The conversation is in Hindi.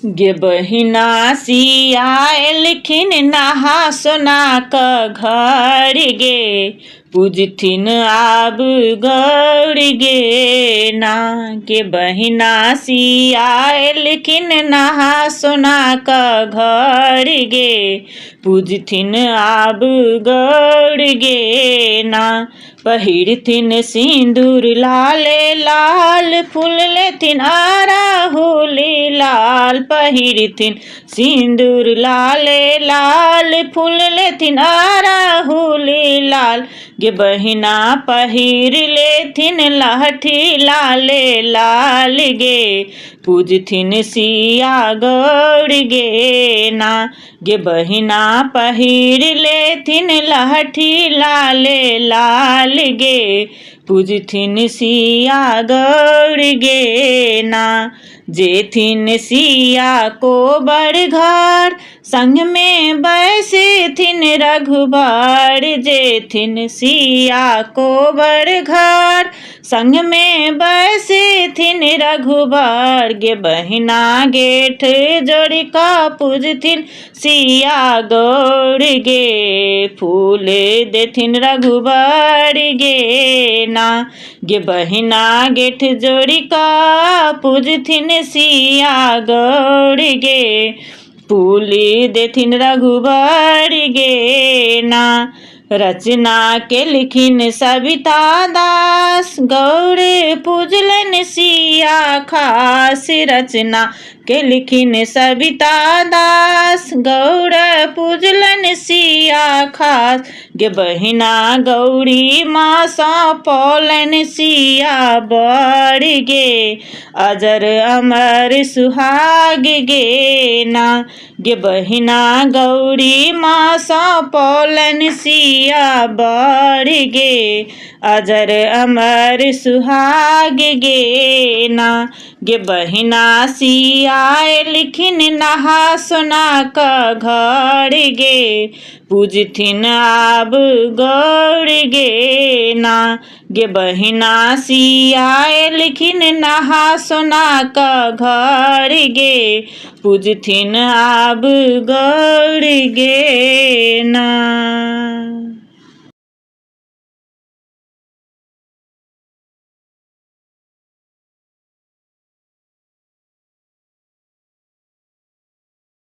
गे बहिना सियाएलखिन नहा सोना क घर गे, पूजथिन आब गौर गे ना। गे बहिना सियाएलखिन नहा सोना क घर गे, पूजथिन आब गौर गे ना। पहिरथिन सिंदूर लाले लाल, फूल लेथिन अड़हुली लाल। पहिरथिन सिंदूर लाले लाल, फूल लेथिन अड़हुली लाल। गे बहिना पहिर लेथिन लहठी लाले लाल गे, पूजथिन सिया गौर गे ना। गे बहिना पहिर लेथिन लहठी लाले लाल गे, पूजथिन सिया गौर गे ना। जेथिन सिया को बड़ घर, संग में बैसथिन रघुबर। जेथिन सिया को बड़ घर, संग में बैसथिन रघुबर। गे बहिना गेठ जोड़ी का पूजथिन सिया गौर गे, फूल देथिन रघुबर गे ना। गे बहिना गेठ जोड़ी का पूजथिन सिया गौर गे, फूल देथिन रघुबर गे ना। रचना के लिखिन सविता दास, गौर पूजलन सिया खास। रचना के लिखिन सविता दास, गौर पूजलन सिया खास। गे बहिना गौरी माँ सौंपौलन सिया बर गे, अजर अमर सुहाग गे ना। गे बहिना गौरी माँ सौंपौलन सिया बर गे, अजर अमर सुहाग गे ना। गे बहिना सियाएलखिन नहा सोना क घर गे, पूजथिन आब गौर गे ना। गे बहिना सियाएलखिन नहा सोना क घर गे, पूजथिन आब गौर गे ना।